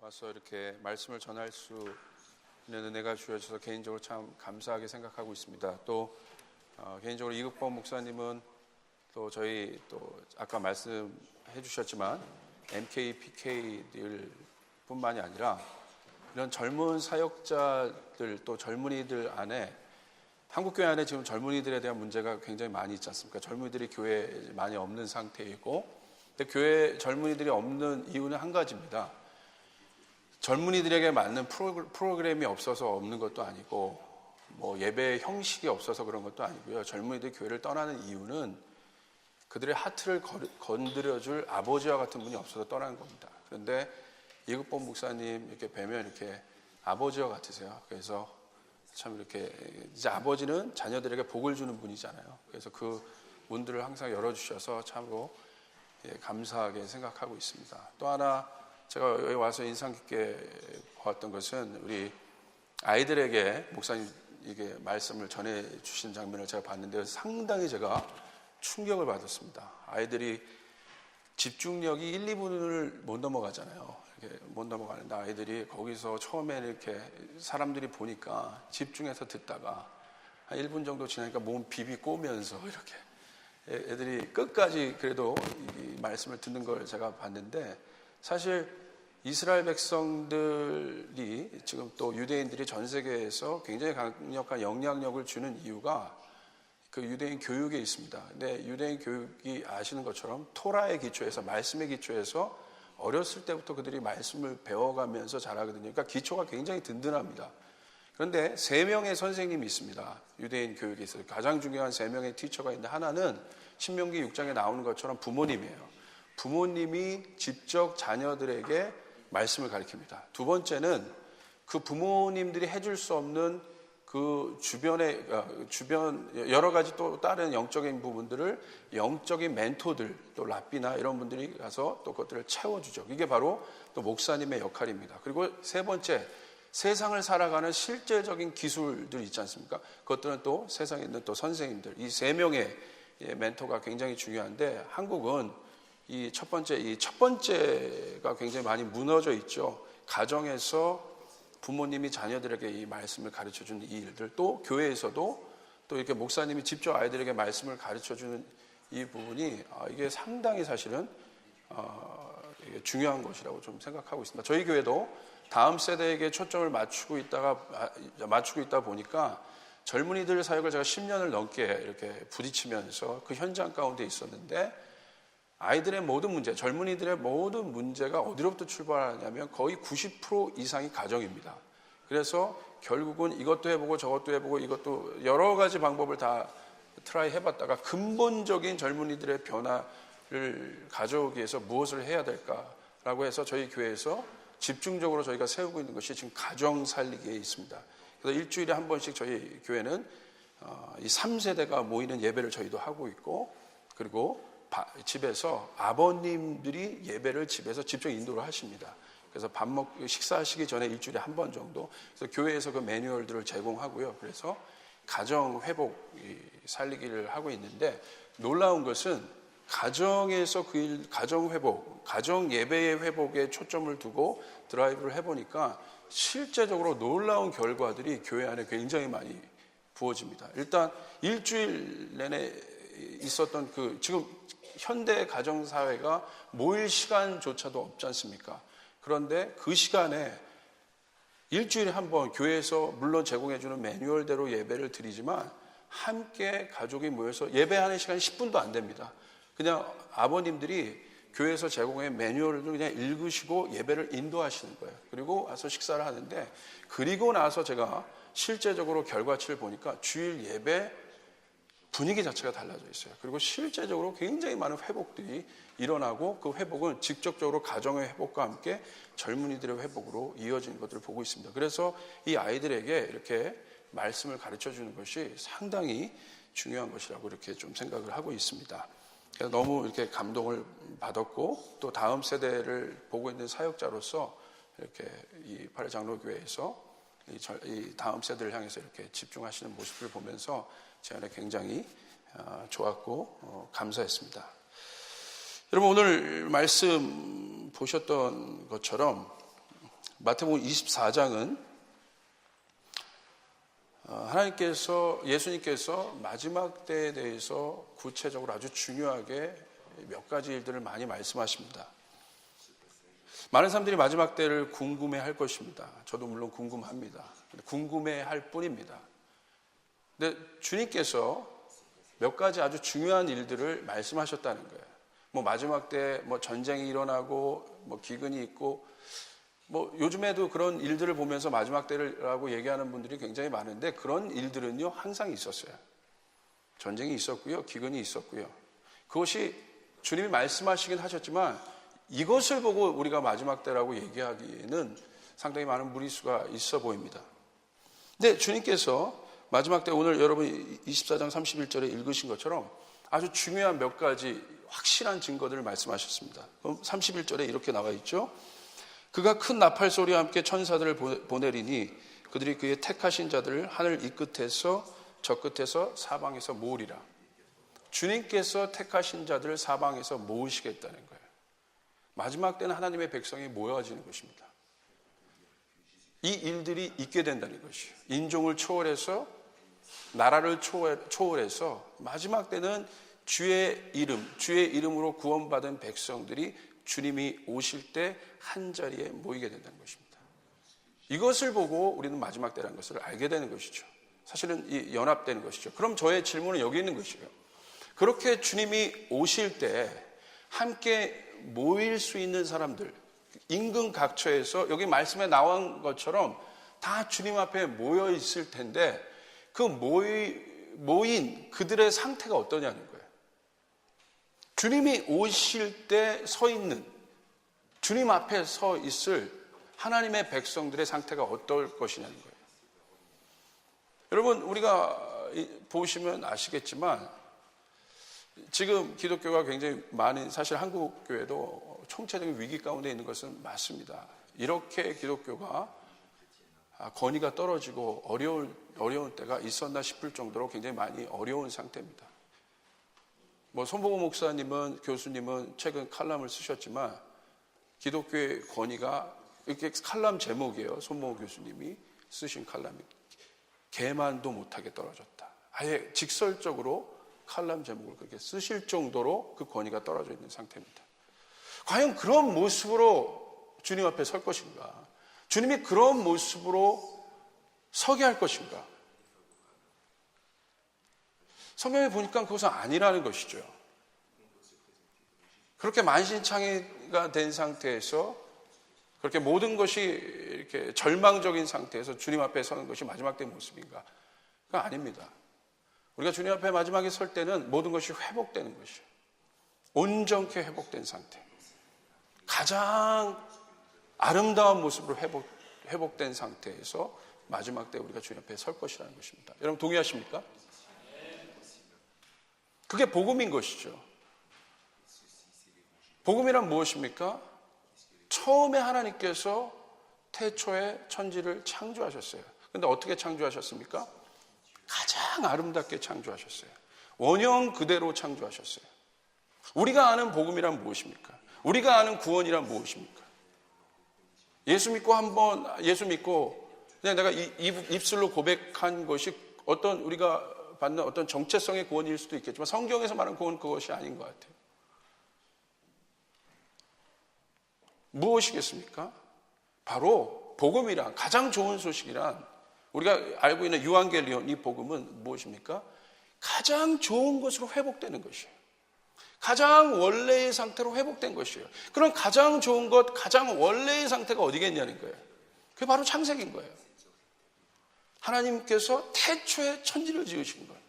와서 이렇게 말씀을 전할 수 있는 은혜가 주어져서 개인적으로 참 감사하게 생각하고 있습니다. 또 개인적으로 이국범 목사님은 또 저희 또 아까 말씀해 주셨지만 MK, PK들 뿐만이 아니라 이런 젊은 사역자들 또 젊은이들 안에 한국교회 안에 지금 젊은이들에 대한 문제가 굉장히 많이 있지 않습니까? 젊은이들이 교회에 많이 없는 상태이고, 근데 교회에 젊은이들이 없는 이유는 한 가지입니다. 젊은이들에게 맞는 프로그램이 없어서 없는 것도 아니고, 뭐 예배 형식이 없어서 그런 것도 아니고요. 젊은이들이 교회를 떠나는 이유는 그들의 하트를 건드려줄 아버지와 같은 분이 없어서 떠나는 겁니다. 그런데 이국범 목사님 이렇게 뵈면 이렇게 아버지와 같으세요. 그래서 참 이렇게 이제 아버지는 자녀들에게 복을 주는 분이잖아요. 그래서 그 문들을 항상 열어주셔서 참으로 감사하게 생각하고 있습니다. 또 하나 제가 여기 와서 인상 깊게 보았던 것은 우리 아이들에게 목사님 이게 말씀을 전해 주신 장면을 제가 봤는데 상당히 제가 충격을 받았습니다. 아이들이 집중력이 1, 2분을 못 넘어가잖아요. 이렇게 못 넘어가는데 아이들이 거기서 처음에 이렇게 사람들이 보니까 집중해서 듣다가 한 1분 정도 지나니까 몸 비비 꼬면서 이렇게 애들이 끝까지 그래도 이 말씀을 듣는 걸 제가 봤는데, 사실 이스라엘 백성들이 지금 또 유대인들이 전 세계에서 굉장히 강력한 영향력을 주는 이유가 그 유대인 교육에 있습니다. 근데 유대인 교육이 아시는 것처럼 토라의 기초에서, 말씀의 기초에서 어렸을 때부터 그들이 말씀을 배워가면서 자라거든요. 그러니까 기초가 굉장히 든든합니다. 그런데 3명의 선생님이 있습니다. 유대인 교육에 있어서 가장 중요한 3명의 티처가 있는데, 하나는 신명기 6장에 나오는 것처럼 부모님이에요. 부모님이 직접 자녀들에게 말씀을 가르칩니다. 두 번째는 그 부모님들이 해줄 수 없는 그 주변 여러 가지 또 다른 영적인 부분들을 영적인 멘토들, 또 랍비나 이런 분들이 가서 또 그것들을 채워주죠. 이게 바로 또 목사님의 역할입니다. 그리고 세 번째, 세상을 살아가는 실제적인 기술들 있지 않습니까? 그것들은 또 세상에 있는 또 선생님들, 이 3명의 멘토가 굉장히 중요한데, 한국은 이 첫 번째가 굉장히 많이 무너져 있죠. 가정에서 부모님이 자녀들에게 이 말씀을 가르쳐주는 이 일들, 또 교회에서도 또 이렇게 목사님이 직접 아이들에게 말씀을 가르쳐주는 이 부분이 이게 상당히 사실은 이게 중요한 것이라고 좀 생각하고 있습니다. 저희 교회도 다음 세대에게 초점을 맞추고 있다 보니까 젊은이들 사역을 제가 10년을 넘게 이렇게 부딪히면서 그 현장 가운데 있었는데, 아이들의 모든 문제, 젊은이들의 모든 문제가 어디로부터 출발하냐면 거의 90% 이상이 가정입니다. 그래서 결국은 이것도 해보고 저것도 해보고 이것도 여러 가지 방법을 다 트라이 해봤다가 근본적인 젊은이들의 변화를 가져오기 위해서 무엇을 해야 될까라고 해서 저희 교회에서 집중적으로 저희가 세우고 있는 것이 지금 가정 살리기에 있습니다. 그래서 일주일에 한 번씩 저희 교회는 이 3세대가 모이는 예배를 저희도 하고 있고, 그리고 집에서 아버님들이 예배를 집에서 직접 인도를 하십니다. 그래서 식사하시기 전에 일주일에 한 번 정도, 그래서 교회에서 그 매뉴얼들을 제공하고요. 그래서 가정 회복 살리기를 하고 있는데, 놀라운 것은 가정에서 가정 회복, 가정 예배의 회복에 초점을 두고 드라이브를 해보니까 실제적으로 놀라운 결과들이 교회 안에 굉장히 많이 부어집니다. 일단 일주일 내내 있었던 지금 현대 가정사회가 모일 시간조차도 없지 않습니까? 그런데 그 시간에 일주일에 한 번 교회에서 물론 제공해주는 매뉴얼대로 예배를 드리지만, 함께 가족이 모여서 예배하는 시간이 10분도 안 됩니다. 그냥 아버님들이 교회에서 제공해 매뉴얼을 그냥 읽으시고 예배를 인도하시는 거예요. 그리고 와서 식사를 하는데, 그리고 나서 제가 실제적으로 결과치를 보니까 주일 예배 분위기 자체가 달라져 있어요. 그리고 실제적으로 굉장히 많은 회복들이 일어나고, 그 회복은 직접적으로 가정의 회복과 함께 젊은이들의 회복으로 이어지는 것들을 보고 있습니다. 그래서 이 아이들에게 이렇게 말씀을 가르쳐 주는 것이 상당히 중요한 것이라고 이렇게 좀 생각을 하고 있습니다. 그래서 너무 이렇게 감동을 받았고, 또 다음 세대를 보고 있는 사역자로서 이렇게 이 파래장로교회에서 이 다음 세대를 향해서 이렇게 집중하시는 모습을 보면서 제 안에 굉장히 좋았고 감사했습니다. 여러분, 오늘 말씀 보셨던 것처럼 마태복음 24장은 예수님께서 마지막 때에 대해서 구체적으로 아주 중요하게 몇 가지 일들을 많이 말씀하십니다. 많은 사람들이 마지막 때를 궁금해할 것입니다. 저도 물론 궁금합니다. 궁금해할 뿐입니다. 근데 주님께서 몇 가지 아주 중요한 일들을 말씀하셨다는 거예요. 마지막 때 전쟁이 일어나고 기근이 있고 요즘에도 그런 일들을 보면서 마지막 때라고 얘기하는 분들이 굉장히 많은데, 그런 일들은요 항상 있었어요. 전쟁이 있었고요, 기근이 있었고요. 그것이 주님이 말씀하시긴 하셨지만 이것을 보고 우리가 마지막 때라고 얘기하기에는 상당히 많은 무리수가 있어 보입니다. 근데 주님께서 마지막 때, 오늘 여러분이 24장 31절에 읽으신 것처럼 아주 중요한 몇 가지 확실한 증거들을 말씀하셨습니다. 그럼 31절에 이렇게 나와 있죠. 그가 큰 나팔 소리와 함께 천사들을 보내리니 그들이 그의 택하신 자들을 하늘 이 끝에서 저 끝에서 사방에서 모으리라. 주님께서 택하신 자들을 사방에서 모으시겠다는 거예요. 마지막 때는 하나님의 백성이 모여지는 것입니다. 이 일들이 있게 된다는 것이에요. 인종을 초월해서, 나라를 초월해서 마지막 때는 주의 이름으로 구원받은 백성들이 주님이 오실 때 한자리에 모이게 된다는 것입니다. 이것을 보고 우리는 마지막 때라는 것을 알게 되는 것이죠. 사실은 이 연합되는 것이죠. 그럼 저의 질문은 여기 있는 것이에요. 그렇게 주님이 오실 때 함께 모일 수 있는 사람들, 인근 각처에서 여기 말씀에 나온 것처럼 다 주님 앞에 모여 있을 텐데, 그 모인 그들의 상태가 어떠냐는 거예요. 주님이 오실 때 서 있는, 주님 앞에 서 있을 하나님의 백성들의 상태가 어떨 것이냐는 거예요. 여러분, 우리가 보시면 아시겠지만 지금 기독교가 굉장히 많은, 사실 한국 교회도 총체적인 위기 가운데 있는 것은 맞습니다. 이렇게 기독교가 권위가 떨어지고 어려운 때가 있었나 싶을 정도로 굉장히 많이 어려운 상태입니다. 손보고 목사님은, 교수님은 최근 칼럼을 쓰셨지만 기독교의 권위가, 이렇게 칼럼 제목이에요. 손보고 교수님이 쓰신 칼럼이 개만도 못하게 떨어졌다. 아예 직설적으로 칼럼 제목을 그렇게 쓰실 정도로 그 권위가 떨어져 있는 상태입니다. 과연 그런 모습으로 주님 앞에 설 것인가? 주님이 그런 모습으로 서게 할 것인가? 성경에 보니까 그것은 아니라는 것이죠. 그렇게 만신창이가 된 상태에서, 그렇게 모든 것이 이렇게 절망적인 상태에서 주님 앞에 서는 것이 마지막 때 모습인가? 그건 아닙니다. 우리가 주님 앞에 마지막에 설 때는 모든 것이 회복되는 것이에요. 온전케 회복된 상태. 가장 아름다운 모습으로 회복된 상태에서 마지막 때 우리가 주님 앞에 설 것이라는 것입니다. 여러분 동의하십니까? 그게 복음인 것이죠. 복음이란 무엇입니까? 처음에 하나님께서 태초에 천지를 창조하셨어요. 그런데 어떻게 창조하셨습니까? 가장 아름답게 창조하셨어요. 원형 그대로 창조하셨어요. 우리가 아는 복음이란 무엇입니까? 우리가 아는 구원이란 무엇입니까? 예수 믿고 그냥 내가 입술로 고백한 것이 우리가 받는 어떤 정체성의 구원일 수도 있겠지만 성경에서 말하는 구원은 그것이 아닌 것 같아요. 무엇이겠습니까? 바로 복음이란, 가장 좋은 소식이란, 우리가 알고 있는 유앙겔리온, 이 복음은 무엇입니까? 가장 좋은 것으로 회복되는 것이에요. 가장 원래의 상태로 회복된 것이에요. 그럼 가장 좋은 것, 가장 원래의 상태가 어디겠냐는 거예요. 그게 바로 창세기인 거예요. 하나님께서 태초에 천지를 지으신 거예요.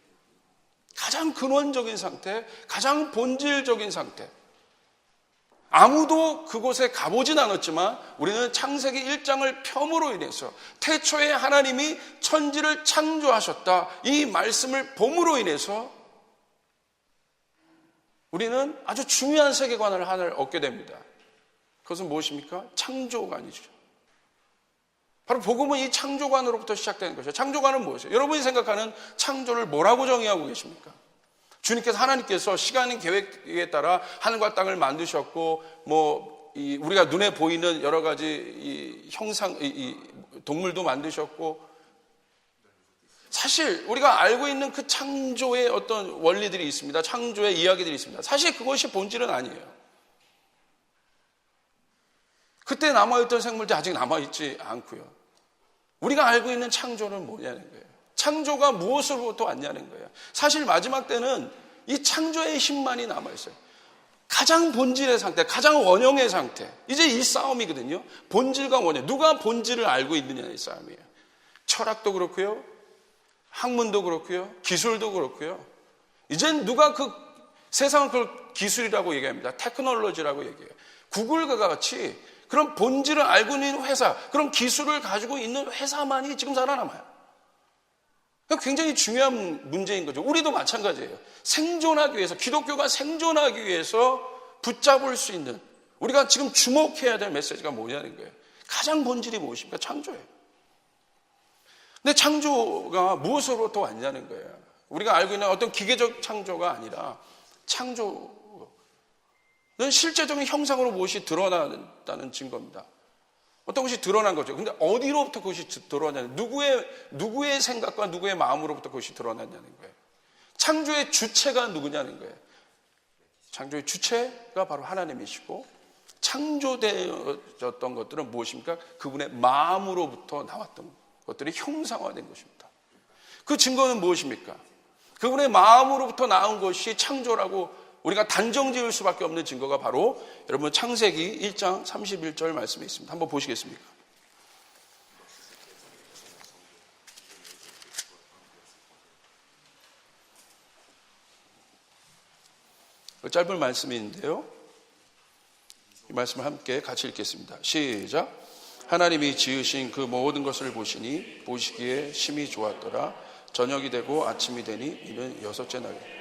가장 근원적인 상태, 가장 본질적인 상태. 아무도 그곳에 가보진 않았지만 우리는 창세기 1장을 펴므로 인해서 태초에 하나님이 천지를 창조하셨다, 이 말씀을 봄으로 인해서 우리는 아주 중요한 세계관을 하나를 얻게 됩니다. 그것은 무엇입니까? 창조관이죠. 바로 복음은 이 창조관으로부터 시작되는 것이에요. 창조관은 무엇이에요? 여러분이 생각하는 창조를 뭐라고 정의하고 계십니까? 하나님께서 시간의 계획에 따라 하늘과 땅을 만드셨고, 우리가 눈에 보이는 여러 가지 이 형상, 이 동물도 만드셨고, 사실 우리가 알고 있는 그 창조의 어떤 원리들이 있습니다. 창조의 이야기들이 있습니다. 사실 그것이 본질은 아니에요. 그때 남아있던 생물들이 아직 남아있지 않고요. 우리가 알고 있는 창조는 뭐냐는 거예요. 창조가 무엇으로부터 왔냐는 거예요. 사실 마지막 때는 이 창조의 힘만이 남아있어요. 가장 본질의 상태, 가장 원형의 상태. 이제 이 싸움이거든요. 본질과 원형. 누가 본질을 알고 있느냐의 싸움이에요. 철학도 그렇고요. 학문도 그렇고요. 기술도 그렇고요. 이젠 누가 그 세상은 그걸 기술이라고 얘기합니다. 테크놀로지라고 얘기해요. 구글과 같이 그런 본질을 알고 있는 회사, 그런 기술을 가지고 있는 회사만이 지금 살아남아요. 굉장히 중요한 문제인 거죠. 우리도 마찬가지예요. 생존하기 위해서, 기독교가 생존하기 위해서 붙잡을 수 있는, 우리가 지금 주목해야 될 메시지가 뭐냐는 거예요. 가장 본질이 무엇입니까? 창조예요. 근데 창조가 무엇으로부터 왔냐는 거예요. 우리가 알고 있는 어떤 기계적 창조가 아니라 창조는 실제적인 형상으로 무엇이 드러난다는 증거입니다. 어떤 것이 드러난 거죠. 근데 어디로부터 그것이 드러나냐는, 누구의 생각과 누구의 마음으로부터 그것이 드러났냐는 거예요. 창조의 주체가 누구냐는 거예요. 창조의 주체가 바로 하나님이시고, 창조되었던 것들은 무엇입니까? 그분의 마음으로부터 나왔던 것들이 형상화된 것입니다. 그 증거는 무엇입니까? 그분의 마음으로부터 나온 것이 창조라고 우리가 단정 지을 수밖에 없는 증거가 바로 여러분 창세기 1장 31절 말씀에 있습니다. 한번 보시겠습니까? 짧은 말씀인데요. 이 말씀을 함께 같이 읽겠습니다. 시작. 하나님이 지으신 그 모든 것을 보시니 보시기에 심히 좋았더라. 저녁이 되고 아침이 되니 이는 여섯째 날이라.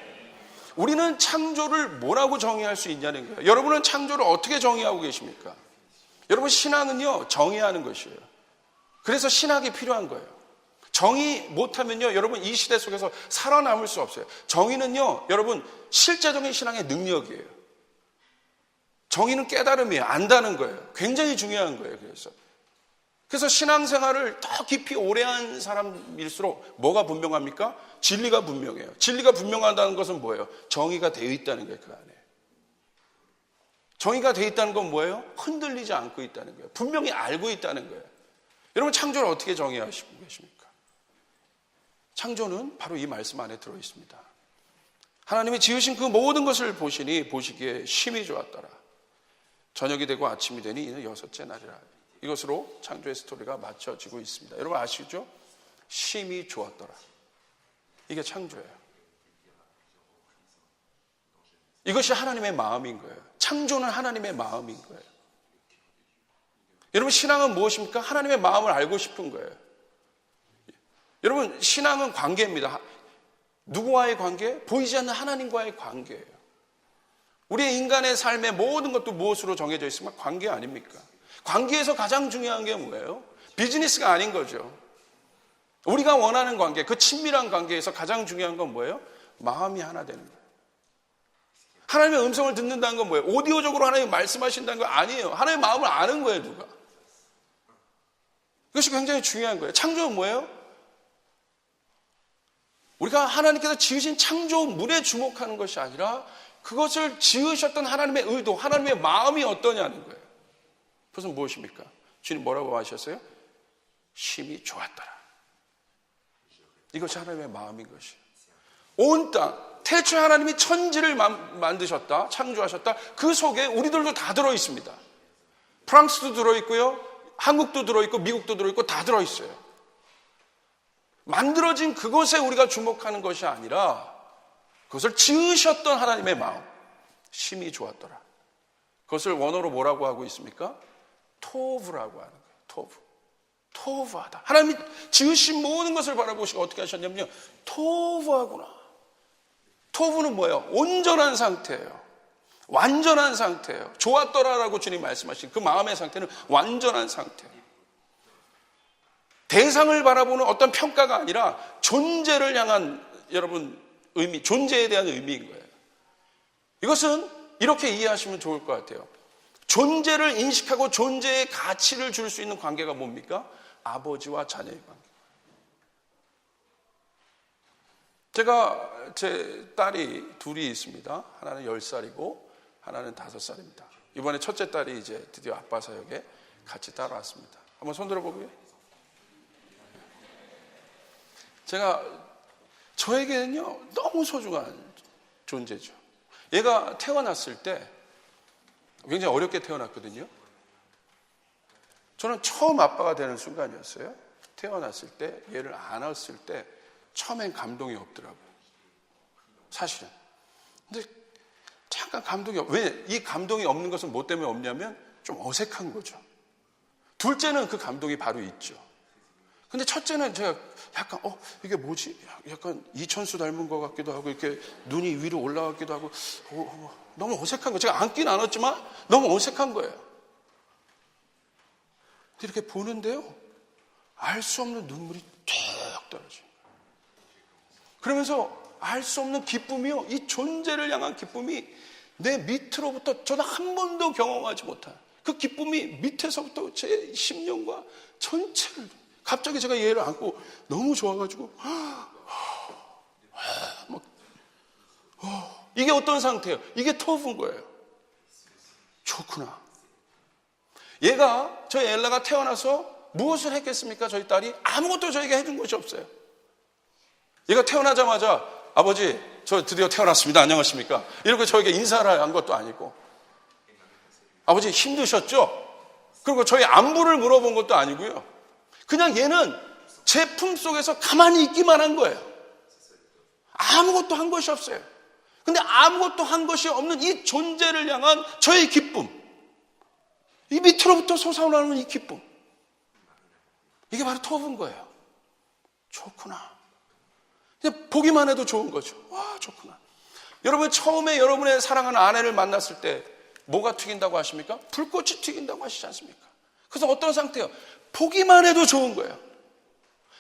우리는 창조를 뭐라고 정의할 수 있냐는 거예요. 여러분은 창조를 어떻게 정의하고 계십니까? 여러분, 신앙은요, 정의하는 것이에요. 그래서 신학이 필요한 거예요. 정의 못하면요, 여러분 이 시대 속에서 살아남을 수 없어요. 정의는요, 여러분 실제적인 신앙의 능력이에요. 정의는 깨달음이에요. 안다는 거예요. 굉장히 중요한 거예요. 그래서 신앙생활을 더 깊이 오래 한 사람일수록 뭐가 분명합니까? 진리가 분명해요. 진리가 분명하다는 것은 뭐예요? 정의가 되어 있다는 거예요. 그 안에. 정의가 되어 있다는 건 뭐예요? 흔들리지 않고 있다는 거예요. 분명히 알고 있다는 거예요. 여러분, 창조를 어떻게 정의하시고 계십니까? 창조는 바로 이 말씀 안에 들어 있습니다. 하나님이 지으신 그 모든 것을 보시니 보시기에 심히 좋았더라. 저녁이 되고 아침이 되니 이는 여섯째 날이라. 이것으로 창조의 스토리가 맞춰지고 있습니다. 여러분 아시죠? 심히 좋았더라. 이게 창조예요. 이것이 하나님의 마음인 거예요. 창조는 하나님의 마음인 거예요. 여러분, 신앙은 무엇입니까? 하나님의 마음을 알고 싶은 거예요. 여러분, 신앙은 관계입니다. 누구와의 관계? 보이지 않는 하나님과의 관계예요. 우리의 인간의 삶의 모든 것도 무엇으로 정해져 있습니까? 관계 아닙니까? 관계에서 가장 중요한 게 뭐예요? 비즈니스가 아닌 거죠. 우리가 원하는 관계, 그 친밀한 관계에서 가장 중요한 건 뭐예요? 마음이 하나 되는 거예요. 하나님의 음성을 듣는다는 건 뭐예요? 오디오적으로 하나님이 말씀하신다는 거 아니에요. 하나님의 마음을 아는 거예요, 누가. 이것이 굉장히 중요한 거예요. 창조는 뭐예요? 우리가 하나님께서 지으신 창조물에 주목하는 것이 아니라 그것을 지으셨던 하나님의 의도, 하나님의 마음이 어떠냐는 거예요. 그것은 무엇입니까? 주님 뭐라고 하셨어요? 심히 좋았더라. 이것이 하나님의 마음인 것이에요. 온 땅, 태초에 하나님이 천지를 만드셨다, 창조하셨다. 그 속에 우리들도 다 들어있습니다. 프랑스도 들어있고요, 한국도 들어있고, 미국도 들어있고, 다 들어있어요. 만들어진 그것에 우리가 주목하는 것이 아니라 그것을 지으셨던 하나님의 마음, 심히 좋았더라. 그것을 원어로 뭐라고 하고 있습니까? 토브라고 하는 거예요. 토브. 토브하다. 하나님이 지으신 모든 것을 바라보시고 어떻게 하셨냐면요, 토브하구나. 토브는 뭐예요? 온전한 상태예요. 완전한 상태예요. 좋았더라라고 주님 말씀하신 그 마음의 상태는 완전한 상태예요. 대상을 바라보는 어떤 평가가 아니라 존재를 향한 여러분 의미, 존재에 대한 의미인 거예요. 이것은 이렇게 이해하시면 좋을 것 같아요. 존재를 인식하고 존재의 가치를 줄 수 있는 관계가 뭡니까? 아버지와 자녀의 관계. 제가 제 딸이 둘이 있습니다. 하나는 10살이고 하나는 5살입니다. 이번에 첫째 딸이 이제 드디어 아빠 사역에 같이 따라왔습니다. 한번 손 들어보고요. 저에게는요 너무 소중한 존재죠. 얘가 태어났을 때 굉장히 어렵게 태어났거든요. 저는 처음 아빠가 되는 순간이었어요. 태어났을 때, 얘를 안았을 때 처음엔 감동이 없더라고요. 사실은. 근데 잠깐 감동이 왜 이 감동이 없는 것은 뭐 때문에 없냐면 좀 어색한 거죠. 둘째는 그 감동이 바로 있죠. 근데 첫째는 제가 약간 이게 뭐지? 약간 이천수 닮은 것 같기도 하고 이렇게 눈이 위로 올라가기도 하고 너무 어색한 거예요. 제가 안긴 안았지만 너무 어색한 거예요. 근데 이렇게 보는데요, 알 수 없는 눈물이 쭉 떨어져요. 그러면서 알 수 없는 기쁨이요, 이 존재를 향한 기쁨이 내 밑으로부터 저는 한 번도 경험하지 못한 그 기쁨이 밑에서부터 제 심령과 전체를, 갑자기 제가 얘를 안고 너무 좋아가지고 이게 어떤 상태예요? 이게 터프인 거예요. 좋구나. 얘가, 저희 엘라가 태어나서 무엇을 했겠습니까? 저희 딸이 아무것도 저에게 해준 것이 없어요. 얘가 태어나자마자 아버지 저 드디어 태어났습니다, 안녕하십니까? 이렇게 저에게 인사를 한 것도 아니고, 아버지 힘드셨죠? 그리고 저희 안부를 물어본 것도 아니고요. 그냥 얘는 제 품속에서 가만히 있기만 한 거예요. 아무것도 한 것이 없어요. 근데 아무것도 한 것이 없는 이 존재를 향한 저의 기쁨, 이 밑으로부터 솟아오르는 이 기쁨, 이게 바로 터브인 거예요. 좋구나. 그냥 보기만 해도 좋은 거죠. 와, 좋구나. 여러분, 처음에 여러분의 사랑하는 아내를 만났을 때 뭐가 튀긴다고 하십니까? 불꽃이 튀긴다고 하시지 않습니까? 그래서 어떤 상태예요? 보기만 해도 좋은 거예요.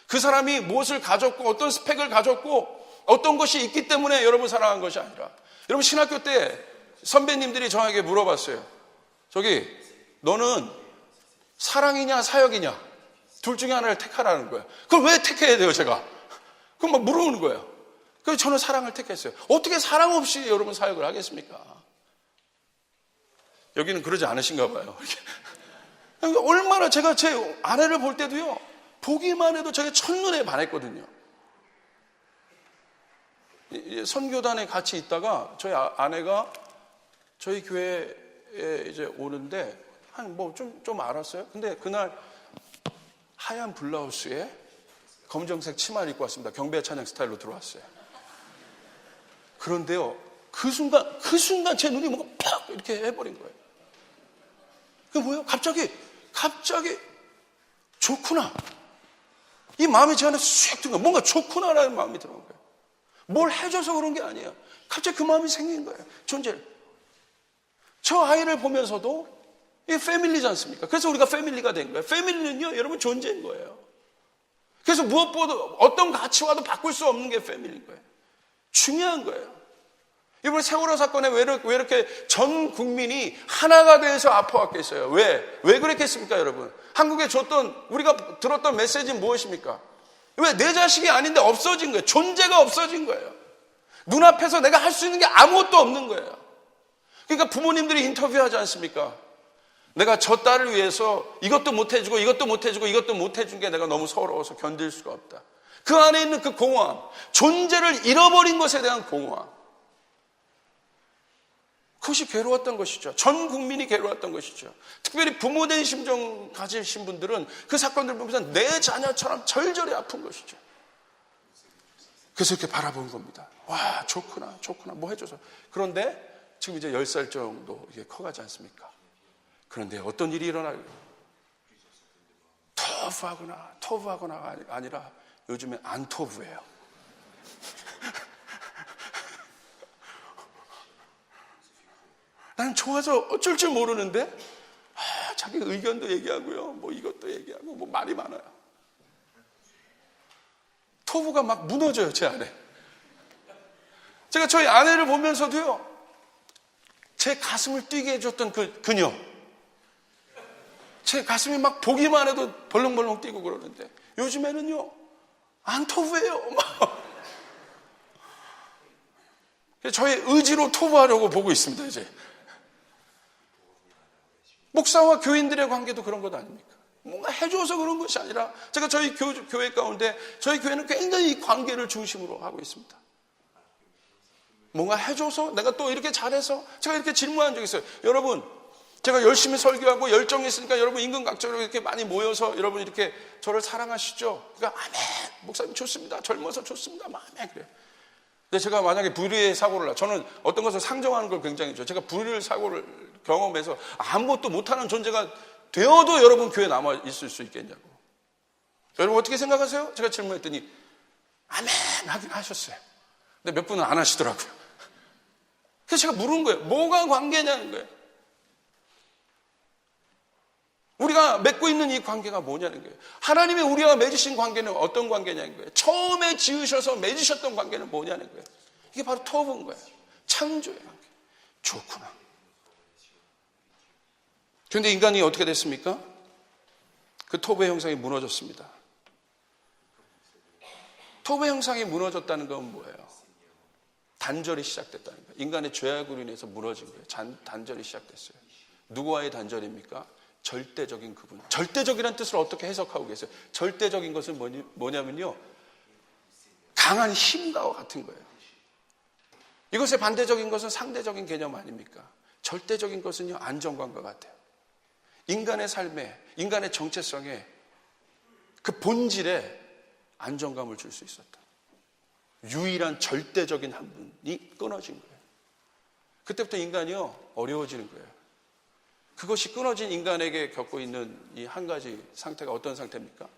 그 사람이 무엇을 가졌고 어떤 스펙을 가졌고 어떤 것이 있기 때문에 여러분 사랑한 것이 아니라, 여러분 신학교 때 선배님들이 저에게 물어봤어요. 저기 너는 사랑이냐 사역이냐 둘 중에 하나를 택하라는 거예요. 그걸 왜 택해야 돼요, 제가? 그럼 막 물어보는 거예요. 그래서 저는 사랑을 택했어요. 어떻게 사랑 없이 여러분 사역을 하겠습니까? 여기는 그러지 않으신가 봐요. 얼마나 제가 제 아내를 볼 때도요, 보기만 해도 제가 첫눈에 반했거든요. 선교단에 같이 있다가 저희 아내가 저희 교회에 이제 오는데 한 뭐 좀 알았어요. 근데 그날 하얀 블라우스에 검정색 치마를 입고 왔습니다. 경배 찬양 스타일로 들어왔어요. 그런데요, 그 순간 제 눈이 뭔가 팍 이렇게 해버린 거예요. 그게 뭐예요? 갑자기 좋구나. 이 마음이 제 안에 쑥 든 거예요. 뭔가 좋구나라는 마음이 들어온 거예요. 뭘 해줘서 그런 게 아니에요. 갑자기 그 마음이 생긴 거예요. 존재를. 저 아이를 보면서도 이게 패밀리지 않습니까? 그래서 우리가 패밀리가 된 거예요. 패밀리는요, 여러분 존재인 거예요. 그래서 무엇보다 어떤 가치와도 바꿀 수 없는 게 패밀리인 거예요. 중요한 거예요. 이번에 세월호 사건에 왜 이렇게 전 국민이 하나가 돼서 아파왔겠어요? 왜 그랬겠습니까, 여러분? 한국에 우리가 들었던 메시지는 무엇입니까? 왜 내 자식이 아닌데 없어진 거예요? 존재가 없어진 거예요. 눈앞에서 내가 할 수 있는 게 아무것도 없는 거예요. 그러니까 부모님들이 인터뷰하지 않습니까? 내가 저 딸을 위해서 이것도 못 해주고 이것도 못 해주고 이것도 못 해준 게 내가 너무 서러워서 견딜 수가 없다. 그 안에 있는 그 공허함, 존재를 잃어버린 것에 대한 공허함, 그것이 괴로웠던 것이죠. 전 국민이 괴로웠던 것이죠. 특별히 부모된 심정 가지신 분들은 그 사건들 보면서 내 자녀처럼 절절히 아픈 것이죠. 그래서 이렇게 바라본 겁니다. 와, 좋구나 뭐 해줘서. 그런데 지금 이제 10살 정도 이게 커가지 않습니까? 그런데 어떤 일이 일어나요? 터프하거나 아니라 요즘에 안 터프해요. 나는 좋아서 어쩔 줄 모르는데 자기 의견도 얘기하고요, 뭐 이것도 얘기하고, 뭐 말이 많아요. 터부가 막 무너져요, 제 안에. 제가 저희 아내를 보면서도요, 제 가슴을 뛰게 해줬던 그녀, 제 가슴이 막 보기만 해도 벌렁벌렁 뛰고 그러는데 요즘에는요 안 토부해요. 저의 의지로 토부하려고 보고 있습니다. 이제 목사와 교인들의 관계도 그런 것 아닙니까? 뭔가 해줘서 그런 것이 아니라 제가 저희 교회 가운데 저희 교회는 굉장히 이 관계를 중심으로 하고 있습니다. 뭔가 해줘서 내가 또 이렇게 잘해서 제가 이렇게 질문한 적이 있어요. 여러분 제가 열심히 설교하고 열정이 있으니까 여러분 임금각적으로 이렇게 많이 모여서 여러분 이렇게 저를 사랑하시죠? 그러니까 아멘 목사님 좋습니다. 젊어서 좋습니다. 아멘 그래요. 근데 제가 만약에 불의의 사고를 저는 어떤 것을 상정하는 걸 굉장히 좋아요. 제가 불의의 사고를 경험해서 아무것도 못하는 존재가 되어도 여러분 교회에 남아 있을 수 있겠냐고. 여러분 어떻게 생각하세요? 제가 질문했더니 아멘 하긴 하셨어요. 근데 몇 분은 안 하시더라고요. 그래서 제가 물은 거예요. 뭐가 관계냐는 거예요. 우리가 맺고 있는 이 관계가 뭐냐는 거예요. 하나님이 우리와 맺으신 관계는 어떤 관계냐는 거예요. 처음에 지으셔서 맺으셨던 관계는 뭐냐는 거예요. 이게 바로 터부인 거예요. 창조의 관계. 좋구나. 그런데 인간이 어떻게 됐습니까? 그 토부의 형상이 무너졌습니다. 토부의 형상이 무너졌다는 건 뭐예요? 단절이 시작됐다는 거예요. 인간의 죄악으로 인해서 무너진 거예요. 단절이 시작됐어요. 누구와의 단절입니까? 절대적인 그분. 절대적이라는 뜻을 어떻게 해석하고 계세요? 절대적인 것은 뭐냐면요. 강한 힘과 같은 거예요. 이것의 반대적인 것은 상대적인 개념 아닙니까? 절대적인 것은요. 안정감과 같아요. 인간의 삶에, 인간의 정체성에 그 본질에 안정감을 줄 수 있었다. 유일한 절대적인 한 분이 끊어진 거예요. 그때부터 인간이요. 어려워지는 거예요. 그것이 끊어진 인간에게 겪고 있는 이 한 가지 상태가 어떤 상태입니까?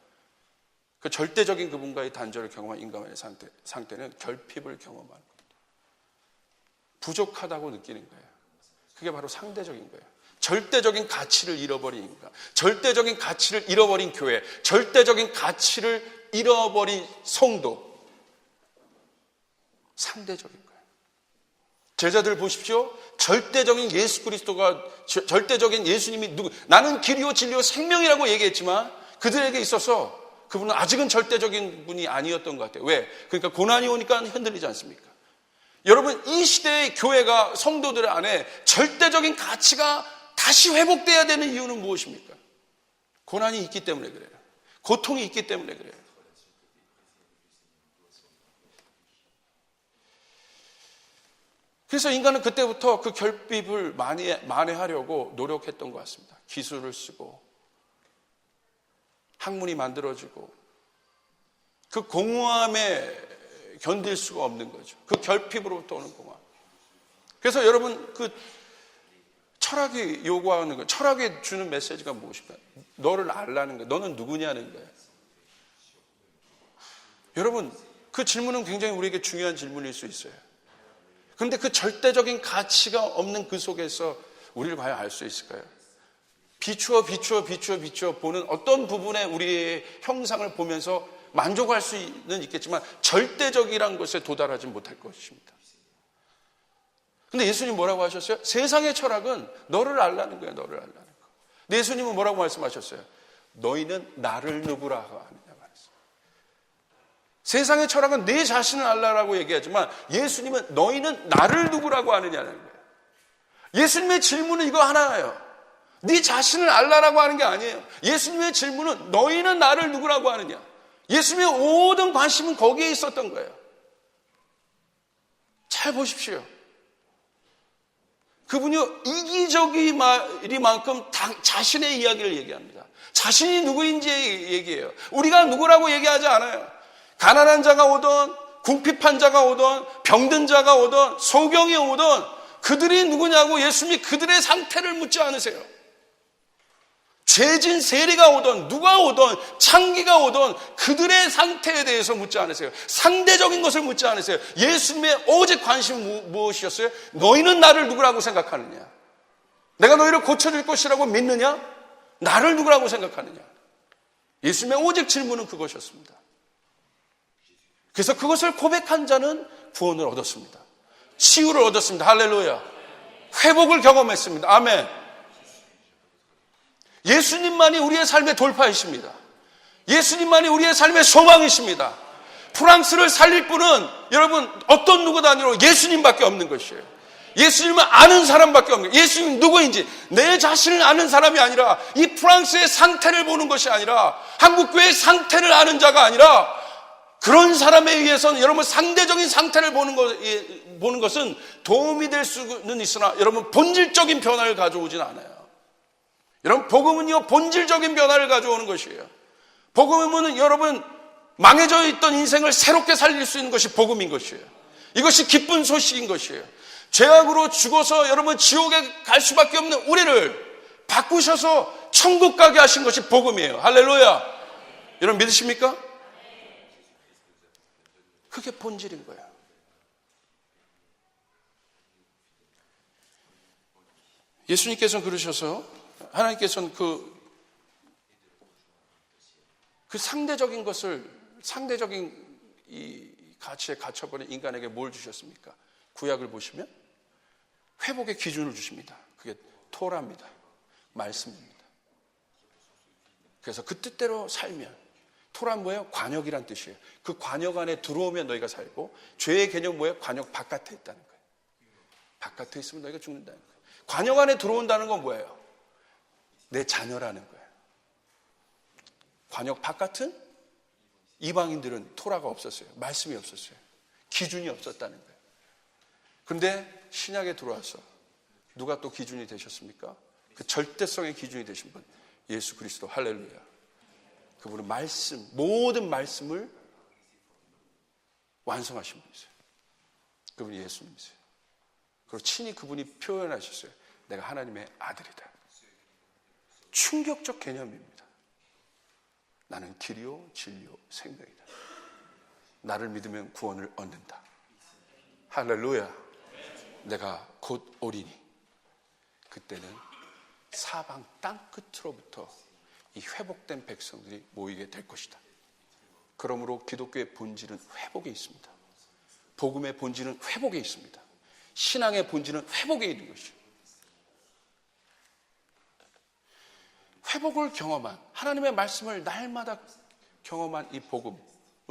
그 절대적인 그분과의 단절을 경험한 인간의 상태는 결핍을 경험하는 겁니다. 부족하다고 느끼는 거예요. 그게 바로 상대적인 거예요. 절대적인 가치를 잃어버린 인간, 절대적인 가치를 잃어버린 교회, 절대적인 가치를 잃어버린 성도, 상대적인 거예요. 제자들 보십시오. 절대적인 예수 그리스도가, 절대적인 예수님이 나는 길이요 진리요 생명이라고 얘기했지만 그들에게 있어서 그분은 아직은 절대적인 분이 아니었던 것 같아요. 왜? 그러니까 고난이 오니까 흔들리지 않습니까? 여러분 이 시대의 교회가 성도들 안에 절대적인 가치가 다시 회복돼야 되는 이유는 무엇입니까? 고난이 있기 때문에 그래요. 고통이 있기 때문에 그래요. 그래서 인간은 그때부터 그 결핍을 만회하려고 노력했던 것 같습니다. 기술을 쓰고 학문이 만들어지고 그 공허함에 견딜 수가 없는 거죠. 그 결핍으로부터 오는 공허함. 그래서 여러분 그 철학이 요구하는 거예요. 철학이 주는 메시지가 무엇입니까? 너를 알라는 거예요. 너는 누구냐는 거예요. 여러분 그 질문은 굉장히 우리에게 중요한 질문일 수 있어요. 그런데 그 절대적인 가치가 없는 그 속에서 우리를 과연 알 수 있을까요? 비추어 보는 어떤 부분에 우리의 형상을 보면서 만족할 수는 있겠지만 절대적이란 것에 도달하지 못할 것입니다. 근데 예수님 뭐라고 하셨어요? 세상의 철학은 너를 알라는 거예요. 너를 알라는 거. 근데 예수님은 뭐라고 말씀하셨어요? 너희는 나를 누구라고 하느냐 말했어요. 세상의 철학은 내 자신을 알라라고 얘기하지만 예수님은 너희는 나를 누구라고 하느냐는 거예요. 예수님의 질문은 이거 하나예요. 네 자신을 알라라고 하는 게 아니에요. 예수님의 질문은 너희는 나를 누구라고 하느냐. 예수님의 모든 관심은 거기에 있었던 거예요. 잘 보십시오. 그분이요 이기적이만큼 자신의 이야기를 얘기합니다. 자신이 누구인지 얘기해요. 우리가 누구라고 얘기하지 않아요. 가난한 자가 오던 궁핍한 자가 오던 병든 자가 오던 소경이 오던 그들이 누구냐고 예수님이 그들의 상태를 묻지 않으세요. 죄진 세리가 오던 누가 오던 창기가 오던 그들의 상태에 대해서 묻지 않으세요. 상대적인 것을 묻지 않으세요. 예수님의 오직 관심은 무엇이었어요? 너희는 나를 누구라고 생각하느냐? 내가 너희를 고쳐줄 것이라고 믿느냐? 나를 누구라고 생각하느냐? 예수님의 오직 질문은 그것이었습니다. 그래서 그것을 고백한 자는 구원을 얻었습니다. 치유를 얻었습니다. 할렐루야. 회복을 경험했습니다. 아멘. 예수님만이 우리의 삶의 돌파이십니다. 예수님만이 우리의 삶의 소망이십니다. 프랑스를 살릴 분은 여러분 어떤 누구도 아니라 예수님밖에 없는 것이에요. 예수님을 아는 사람밖에 없는 거예요. 예수님 누구인지 내 자신을 아는 사람이 아니라 이 프랑스의 상태를 보는 것이 아니라 한국교회의 상태를 아는 자가 아니라 그런 사람에 의해서는 여러분 상대적인 상태를 보는 것은 도움이 될 수는 있으나 여러분 본질적인 변화를 가져오진 않아요. 여러분 복음은요 본질적인 변화를 가져오는 것이에요. 복음은 여러분 망해져 있던 인생을 새롭게 살릴 수 있는 것이 복음인 것이에요. 이것이 기쁜 소식인 것이에요. 죄악으로 죽어서 여러분 지옥에 갈 수밖에 없는 우리를 바꾸셔서 천국 가게 하신 것이 복음이에요. 할렐루야. 여러분 믿으십니까? 그게 본질인 거예요. 예수님께서는 그러셔서 하나님께서는 그 상대적인 것을 상대적인 이 가치에 갇혀버린 인간에게 뭘 주셨습니까? 구약을 보시면 회복의 기준을 주십니다. 그게 토라입니다. 말씀입니다. 그래서 그 뜻대로 살면 토라는 뭐예요? 관역이란 뜻이에요. 그 관역 안에 들어오면 너희가 살고 죄의 개념은 뭐예요? 관역 바깥에 있다는 거예요. 바깥에 있으면 너희가 죽는다는 거예요. 관역 안에 들어온다는 건 뭐예요? 내 자녀라는 거예요. 관역 바깥은 이방인들은 토라가 없었어요. 말씀이 없었어요. 기준이 없었다는 거예요. 그런데 신약에 들어와서 누가 또 기준이 되셨습니까? 그 절대성의 기준이 되신 분 예수 그리스도. 할렐루야. 그분은 말씀, 모든 말씀을 완성하신 분이세요. 그분이 예수님이세요. 그리고 친히 그분이 표현하셨어요. 내가 하나님의 아들이다. 충격적 개념입니다. 나는 길이요 진리요 생명이다. 나를 믿으면 구원을 얻는다. 할렐루야. 내가 곧 오리니 그때는 사방 땅 끝으로부터 이 회복된 백성들이 모이게 될 것이다. 그러므로 기독교의 본질은 회복에 있습니다. 복음의 본질은 회복에 있습니다. 신앙의 본질은 회복에 있는 것이죠. 회복을 경험한 하나님의 말씀을 날마다 경험한 이 복음을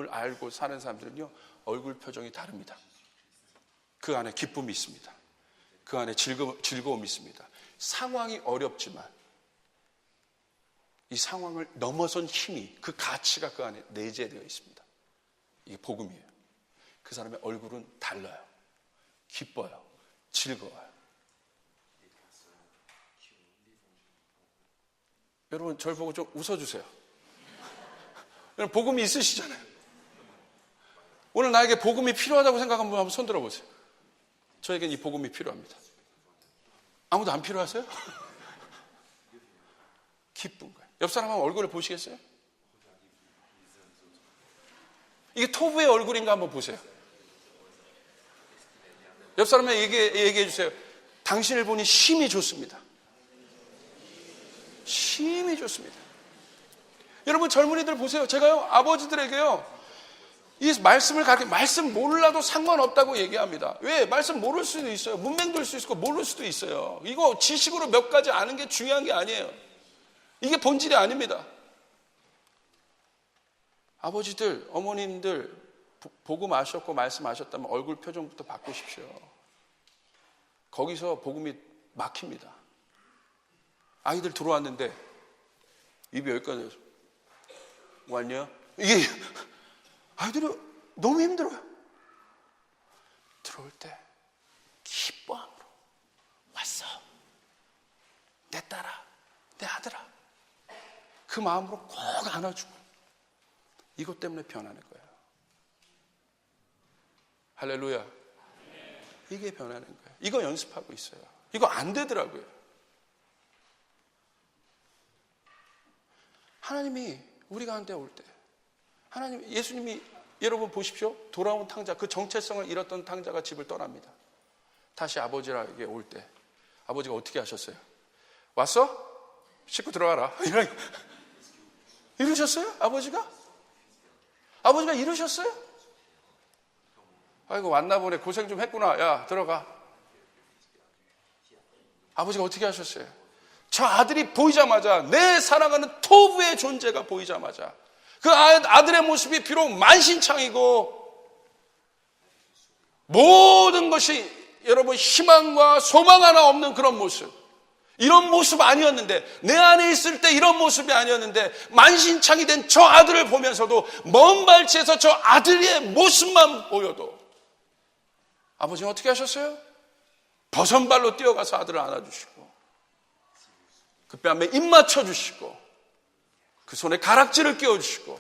알고 사는 사람들은요 얼굴 표정이 다릅니다. 그 안에 기쁨이 있습니다. 그 안에 즐거움이 있습니다. 상황이 어렵지만 이 상황을 넘어선 힘이 그 가치가 그 안에 내재되어 있습니다. 이게 복음이에요. 그 사람의 얼굴은 달라요. 기뻐요. 즐거워요. 여러분 저를 보고 좀 웃어주세요. 여러분 복음이 있으시잖아요. 오늘 나에게 복음이 필요하다고 생각하는 분 한번 손 들어보세요. 저에겐 이 복음이 필요합니다. 아무도 안 필요하세요? 기쁜 거예요. 옆 사람 한번 얼굴을 보시겠어요? 이게 토부의 얼굴인가 한번 보세요. 옆 사람에게 얘기해 주세요. 당신을 보니 힘이 좋습니다. 힘이 좋습니다. 여러분 젊은이들 보세요. 제가요 아버지들에게요 이 말씀을 가르쳐 말씀 몰라도 상관없다고 얘기합니다. 왜? 말씀 모를 수도 있어요. 문맹될 수 있고 모를 수도 있어요. 이거 지식으로 몇 가지 아는 게 중요한 게 아니에요. 이게 본질이 아닙니다. 아버지들, 어머님들 복음 아셨고 말씀하셨다면 얼굴 표정부터 바꾸십시오. 거기서 복음이 막힙니다. 아이들 들어왔는데 입이 여기까지 왔냐? 이게 아이들이 너무 힘들어요. 들어올 때 기뻐함으로 왔어. 내 딸아, 내 아들아. 그 마음으로 꼭 안아주고 이것 때문에 변하는 거예요. 할렐루야. 이게 변하는 거예요. 이거 연습하고 있어요. 이거 안 되더라고요. 하나님이 우리 가운데 올 때 하나님, 예수님이 여러분 보십시오. 돌아온 탕자, 그 정체성을 잃었던 탕자가 집을 떠납니다. 다시 아버지에게 올 때 아버지가 어떻게 하셨어요? 왔어? 씻고 들어가라. 이러셨어요? 아버지가? 아버지가 이러셨어요? 아이고 왔나 보네. 고생 좀 했구나. 야 들어가. 아버지가 어떻게 하셨어요? 저 아들이 보이자마자, 내 사랑하는 토부의 존재가 보이자마자 그 아들의 모습이 비록 만신창이고 모든 것이 여러분 희망과 소망 하나 없는 그런 모습, 이런 모습 아니었는데, 내 안에 있을 때 이런 모습이 아니었는데 만신창이 된 저 아들을 보면서도 먼 발치에서 저 아들의 모습만 보여도 아버지는 어떻게 하셨어요? 버선발로 뛰어가서 아들을 안아주시고 그 뺨에 입 맞춰주시고 그 손에 가락지를 끼워주시고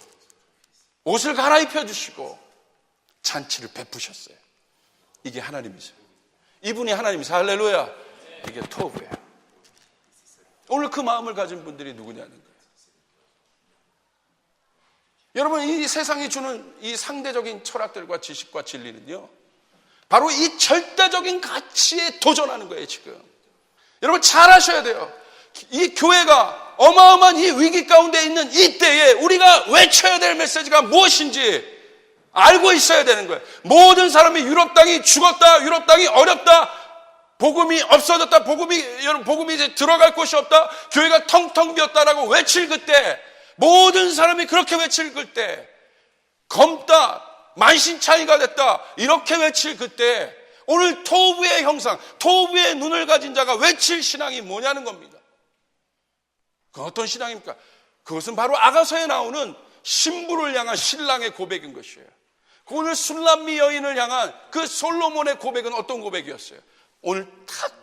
옷을 갈아입혀 주시고 잔치를 베푸셨어요. 이게 하나님이세요. 이분이 하나님이세요. 할렐루야. 이게 토브예요. 오늘 그 마음을 가진 분들이 누구냐는 거예요. 여러분, 이 세상이 주는 이 상대적인 철학들과 지식과 진리는요, 바로 이 절대적인 가치에 도전하는 거예요. 지금 여러분 잘 아셔야 돼요. 이 교회가 어마어마한 이 위기 가운데 있는 이때에 우리가 외쳐야 될 메시지가 무엇인지 알고 있어야 되는 거예요. 모든 사람이 유럽 땅이 죽었다, 유럽 땅이 어렵다, 복음이 없어졌다, 복음이 이제 들어갈 곳이 없다, 교회가 텅텅 비었다라고 외칠 그때, 모든 사람이 그렇게 외칠 그때, 검다, 만신창이가 됐다, 이렇게 외칠 그때, 오늘 토부의 형상, 토부의 눈을 가진 자가 외칠 신앙이 뭐냐는 겁니다. 그건 어떤 신앙입니까? 그것은 바로 아가서에 나오는 신부를 향한 신랑의 고백인 것이에요. 오늘 술람미 여인을 향한 그 솔로몬의 고백은 어떤 고백이었어요? 오늘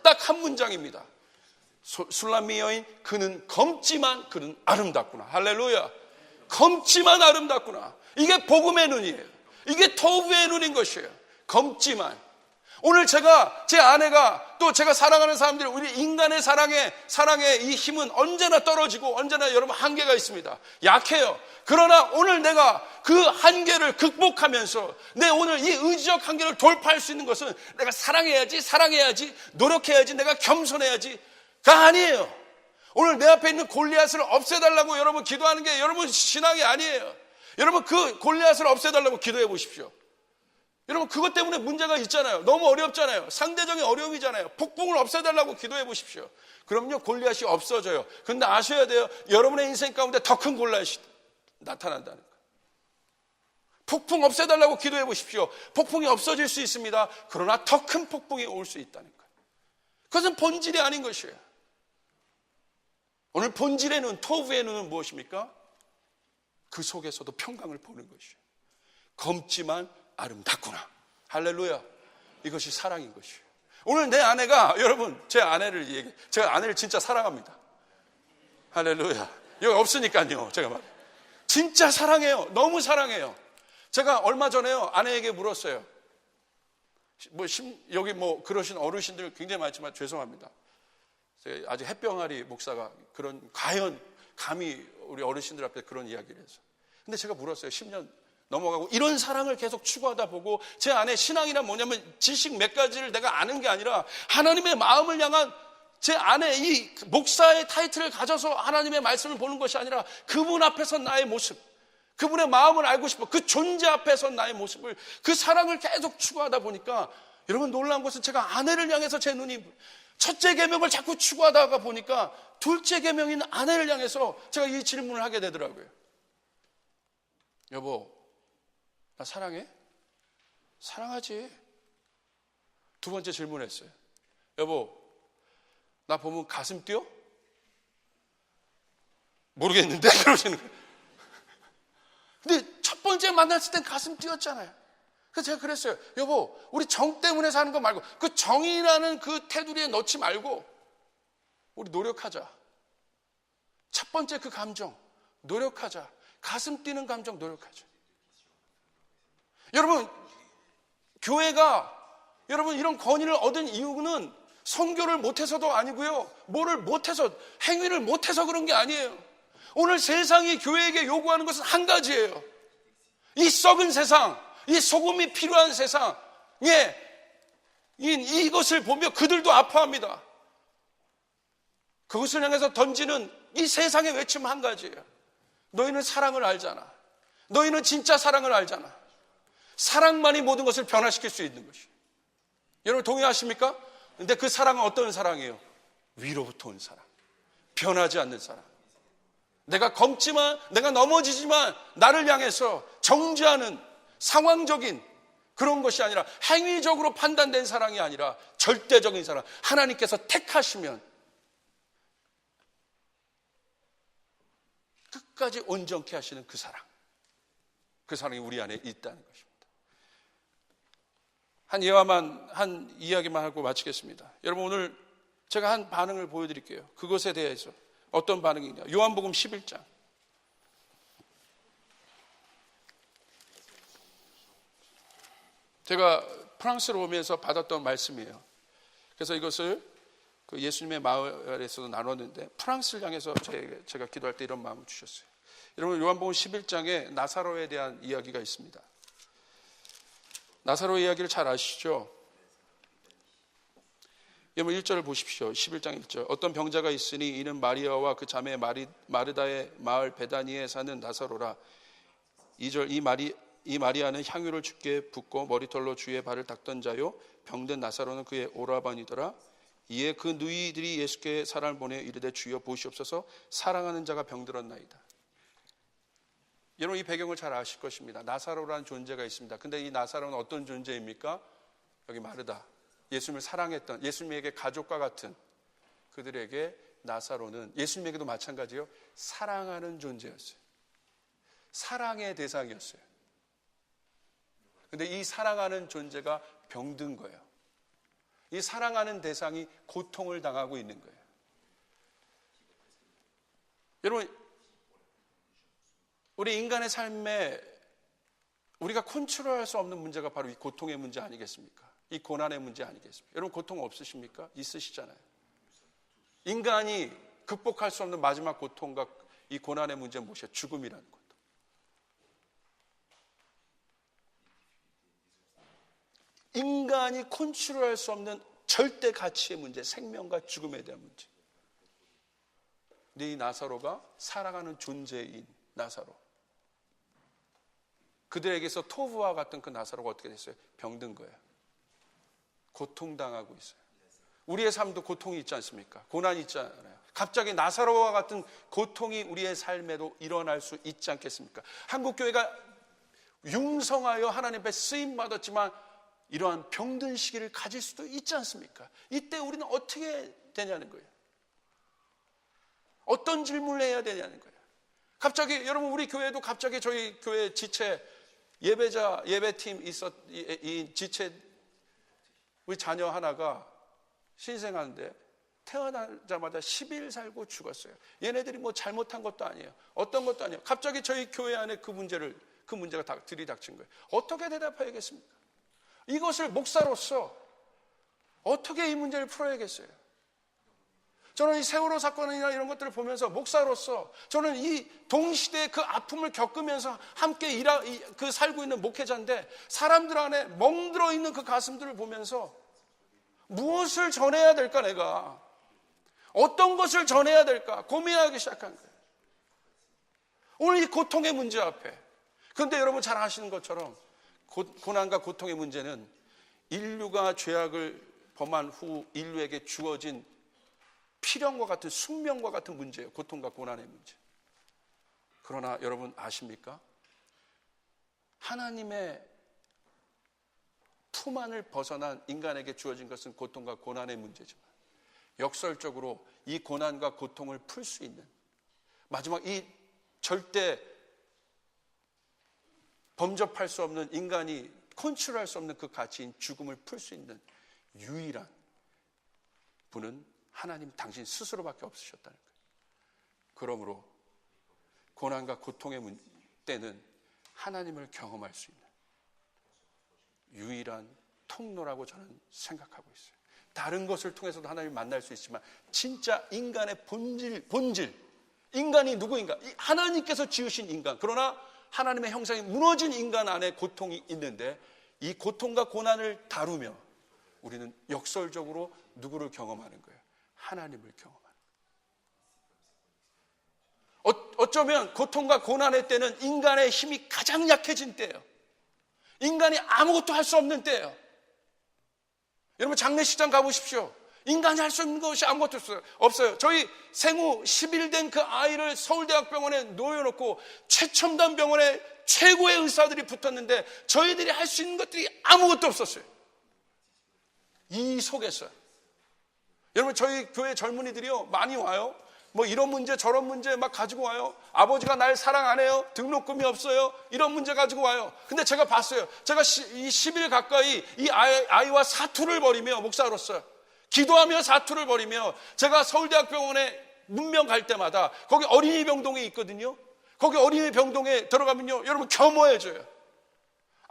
딱 한 문장입니다. 술람미 여인, 그는 검지만 그는 아름답구나. 할렐루야. 검지만 아름답구나. 이게 복음의 눈이에요. 이게 토부의 눈인 것이에요. 검지만. 오늘 제가, 제 아내가, 또 제가 사랑하는 사람들, 우리 인간의 사랑의 이 힘은 언제나 떨어지고 언제나 여러분 한계가 있습니다. 약해요. 그러나 오늘 내가 그 한계를 극복하면서 내 오늘 이 의지적 한계를 돌파할 수 있는 것은 내가 사랑해야지, 노력해야지, 내가 겸손해야지가 아니에요. 오늘 내 앞에 있는 골리앗을 없애달라고 여러분 기도하는 게 여러분 신앙이 아니에요. 여러분 그 골리앗을 없애달라고 기도해 보십시오. 여러분 그것 때문에 문제가 있잖아요. 너무 어렵잖아요. 상대적인 어려움이잖아요. 폭풍을 없애달라고 기도해 보십시오. 그럼요 골리앗이 없어져요. 근데 아셔야 돼요. 여러분의 인생 가운데 더 큰 골리앗이 나타난다는 거예요. 폭풍 없애달라고 기도해 보십시오. 폭풍이 없어질 수 있습니다. 그러나 더 큰 폭풍이 올 수 있다는 거예요. 그것은 본질이 아닌 것이에요. 오늘 본질의 눈, 토부의 눈은 무엇입니까? 그 속에서도 평강을 보는 것이에요. 검지만 아름답구나. 할렐루야. 이것이 사랑인 것이에요. 오늘 내 아내가, 여러분 제가 아내를 진짜 사랑합니다. 할렐루야. 여기 없으니까요. 제가 말해요. 진짜 사랑해요. 너무 사랑해요. 제가 얼마 전에요 아내에게 물었어요. 여기 그러신 어르신들 굉장히 많지만 죄송합니다. 아직 햇병아리 목사가 과연 감히 우리 어르신들 앞에 그런 이야기를 해서. 근데 제가 물었어요. 10년 넘어가고 이런 사랑을 계속 추구하다 보고 제 안에 신앙이란 뭐냐면 지식 몇 가지를 내가 아는 게 아니라 하나님의 마음을 향한 제 안에 이 목사의 타이틀을 가져서 하나님의 말씀을 보는 것이 아니라 그분 앞에서 나의 모습, 그분의 마음을 알고 싶어. 그 존재 앞에서 나의 모습을, 그 사랑을 계속 추구하다 보니까 여러분 놀라운 것은 제가 아내를 향해서 제 눈이 첫째 계명을 자꾸 추구하다가 보니까 둘째 계명인 아내를 향해서 제가 이 질문을 하게 되더라고요. 여보, 나 사랑해? 사랑하지. 두 번째 질문했어요. 여보, 나 보면 가슴 뛰어? 모르겠는데? 그러시는 거예요. 근데 첫 번째 만났을 땐 가슴 뛰었잖아요. 그래서 제가 그랬어요. 여보, 우리 정 때문에 사는 거 말고 그 정이라는 그 테두리에 넣지 말고 우리 노력하자. 첫 번째 그 감정 노력하자. 가슴 뛰는 감정 노력하자. 여러분 교회가 여러분 이런 권위를 얻은 이유는 선교를 못해서도 아니고요. 뭐를 못해서, 행위를 못해서 그런 게 아니에요. 오늘 세상이 교회에게 요구하는 것은 한 가지예요. 이 썩은 세상, 이 소금이 필요한 세상, 이것을 보며 그들도 아파합니다. 그것을 향해서 던지는 이 세상의 외침 한 가지예요. 너희는 사랑을 알잖아. 너희는 진짜 사랑을 알잖아. 사랑만이 모든 것을 변화시킬 수 있는 것이에요. 여러분 동의하십니까? 근데 그 사랑은 어떤 사랑이에요? 위로부터 온 사랑. 변하지 않는 사람. 내가 검지만, 내가 넘어지지만 나를 향해서 정죄하는 상황적인 그런 것이 아니라 행위적으로 판단된 사랑이 아니라 절대적인 사랑. 하나님께서 택하시면 끝까지 온전케 하시는 그 사랑. 그 사랑이 우리 안에 있다는 것입니다. 한 이야기만 하고 마치겠습니다. 여러분, 오늘 제가 한 반응을 보여드릴게요. 그것에 대해서 어떤 반응이냐. 요한복음 11장. 제가 프랑스로 오면서 받았던 말씀이에요. 그래서 이것을 그 예수님의 마을에서도 나눴는데 프랑스를 향해서 제가 기도할 때 이런 마음을 주셨어요. 여러분, 요한복음 11장에 나사로에 대한 이야기가 있습니다. 나사로의 이야기를 잘 아시죠? 여러분 1절을 보십시오. 11장 1절. 어떤 병자가 있으니 이는 마리아와 그 자매 마르다의 마을 베다니에 사는 나사로라. 2절. 이 마리아는 향유를 주께 붓고 머리털로 주의 발을 닦던 자요, 병든 나사로는 그의 오라반이더라. 이에 그 누이들이 예수께 사람을 보내 이르되 주여 보시옵소서, 사랑하는 자가 병들었나이다. 여러분, 이 배경을 잘 아실 것입니다. 나사로라는 존재가 있습니다. 근데 이 나사로는 어떤 존재입니까? 여기 마르다, 예수님을 사랑했던, 예수님에게 가족과 같은 그들에게 나사로는 예수님에게도 마찬가지요, 사랑하는 존재였어요. 사랑의 대상이었어요. 근데 이 사랑하는 존재가 병든 거예요. 이 사랑하는 대상이 고통을 당하고 있는 거예요. 여러분, 우리 인간의 삶에 우리가 컨트롤할 수 없는 문제가 바로 이 고통의 문제 아니겠습니까? 이 고난의 문제 아니겠습니까? 여러분, 고통 없으십니까? 있으시잖아요. 인간이 극복할 수 없는 마지막 고통과 이 고난의 문제는 무엇이에요? 죽음이라는 것. 인간이 컨트롤할 수 없는 절대 가치의 문제, 생명과 죽음에 대한 문제. 근데 이 나사로가 사랑하는 존재인 나사로, 그들에게서 토부와 같은 그 나사로가 어떻게 됐어요? 병든 거예요. 고통당하고 있어요. 우리의 삶도 고통이 있지 않습니까? 고난이 있잖아요. 갑자기 나사로와 같은 고통이 우리의 삶에도 일어날 수 있지 않겠습니까? 한국교회가 융성하여 하나님 앞에 쓰임받았지만 이러한 병든 시기를 가질 수도 있지 않습니까? 이때 우리는 어떻게 되냐는 거예요. 어떤 질문을 해야 되냐는 거예요. 갑자기 여러분, 우리 교회도 갑자기 저희 교회 지체 예배팀 이 지체 우리 자녀 하나가 신생하는데 태어나자마자 10일 살고 죽었어요. 얘네들이 뭐 잘못한 것도 아니에요. 어떤 것도 아니에요. 갑자기 저희 교회 안에 그 문제가 다 들이닥친 거예요. 어떻게 대답해야겠습니까? 이것을 목사로서 어떻게 이 문제를 풀어야겠어요? 저는 이 세월호 사건이나 이런 것들을 보면서 목사로서 저는 이 동시대의 그 아픔을 겪으면서 함께 살고 있는 목회자인데 사람들 안에 멍들어 있는 그 가슴들을 보면서 무엇을 전해야 될까, 내가 어떤 것을 전해야 될까 고민하기 시작한 거예요. 오늘 이 고통의 문제 앞에. 그런데 여러분 잘 아시는 것처럼 고난과 고통의 문제는 인류가 죄악을 범한 후 인류에게 주어진 필연과 같은 숙명과 같은 문제예요. 고통과 고난의 문제. 그러나 여러분 아십니까? 하나님의 품 안을 벗어난 인간에게 주어진 것은 고통과 고난의 문제지만 역설적으로 이 고난과 고통을 풀 수 있는 마지막 이 절대 범접할 수 없는, 인간이 컨트롤할 수 없는 그 가치인 죽음을 풀 수 있는 유일한 분은 하나님 당신 스스로밖에 없으셨다는 거예요. 그러므로 고난과 고통의 때는 하나님을 경험할 수 있는 유일한 통로라고 저는 생각하고 있어요. 다른 것을 통해서도 하나님을 만날 수 있지만 진짜 인간의 본질, 인간이 누구인가? 하나님께서 지으신 인간, 그러나 하나님의 형상이 무너진 인간 안에 고통이 있는데 이 고통과 고난을 다루며 우리는 역설적으로 누구를 경험하는 거예요? 하나님을 경험하는 거예요. 어쩌면 고통과 고난의 때는 인간의 힘이 가장 약해진 때예요. 인간이 아무것도 할 수 없는 때예요. 여러분 장례식장 가보십시오. 인간이 할 수 있는 것이 아무것도 없어요. 저희 생후 10일 된 그 아이를 서울대학병원에 놓여놓고 최첨단 병원에 최고의 의사들이 붙었는데 저희들이 할 수 있는 것들이 아무것도 없었어요. 이 속에서 여러분, 저희 교회 젊은이들이요 많이 와요. 뭐 이런 문제 저런 문제 막 가지고 와요. 아버지가 날 사랑 안 해요. 등록금이 없어요. 이런 문제 가지고 와요. 근데 제가 봤어요. 제가 이 10일 가까이 이 아이와 사투를 벌이며, 목사로서 기도하며 사투를 벌이며, 제가 서울대학병원에 문명 갈 때마다 거기 어린이 병동에 있거든요. 거기 어린이 병동에 들어가면요, 여러분 겸허해져요.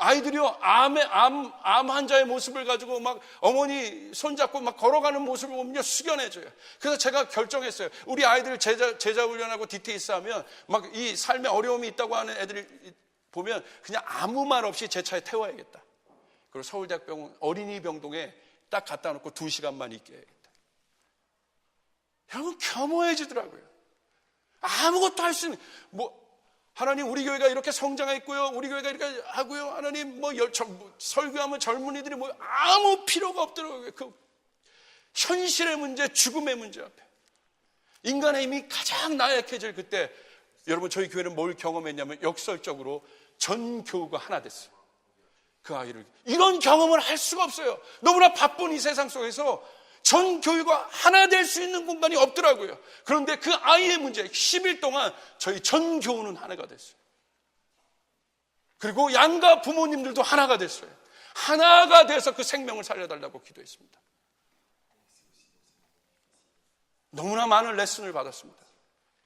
아이들이요, 암 환자의 모습을 가지고 막 어머니 손잡고 막 걸어가는 모습을 보면요, 숙연해져요. 그래서 제가 결정했어요. 우리 아이들 제자 훈련하고 DTS 하면 막 이 삶에 어려움이 있다고 하는 애들이 보면 그냥 아무 말 없이 제 차에 태워야겠다. 그리고 서울대학병원 어린이 병동에 딱 갖다 놓고 2시간만 있게 해야겠다. 여러분, 겸허해지더라고요. 아무것도 할 수 있는, 하나님, 우리 교회가 이렇게 성장했고요. 우리 교회가 이렇게 하고요. 하나님, 설교하면 젊은이들이 아무 필요가 없더라고요. 그 현실의 문제, 죽음의 문제 앞에. 인간의 힘이 가장 나약해질 그때, 여러분, 저희 교회는 뭘 경험했냐면 역설적으로 전 교우가 하나 됐어요. 그 아이를. 이런 경험을 할 수가 없어요. 너무나 바쁜 이 세상 속에서 전 교회가 하나 될 수 있는 공간이 없더라고요. 그런데 그 아이의 문제, 10일 동안 저희 전 교우는 하나가 됐어요. 그리고 양가 부모님들도 하나가 됐어요. 하나가 돼서 그 생명을 살려달라고 기도했습니다. 너무나 많은 레슨을 받았습니다.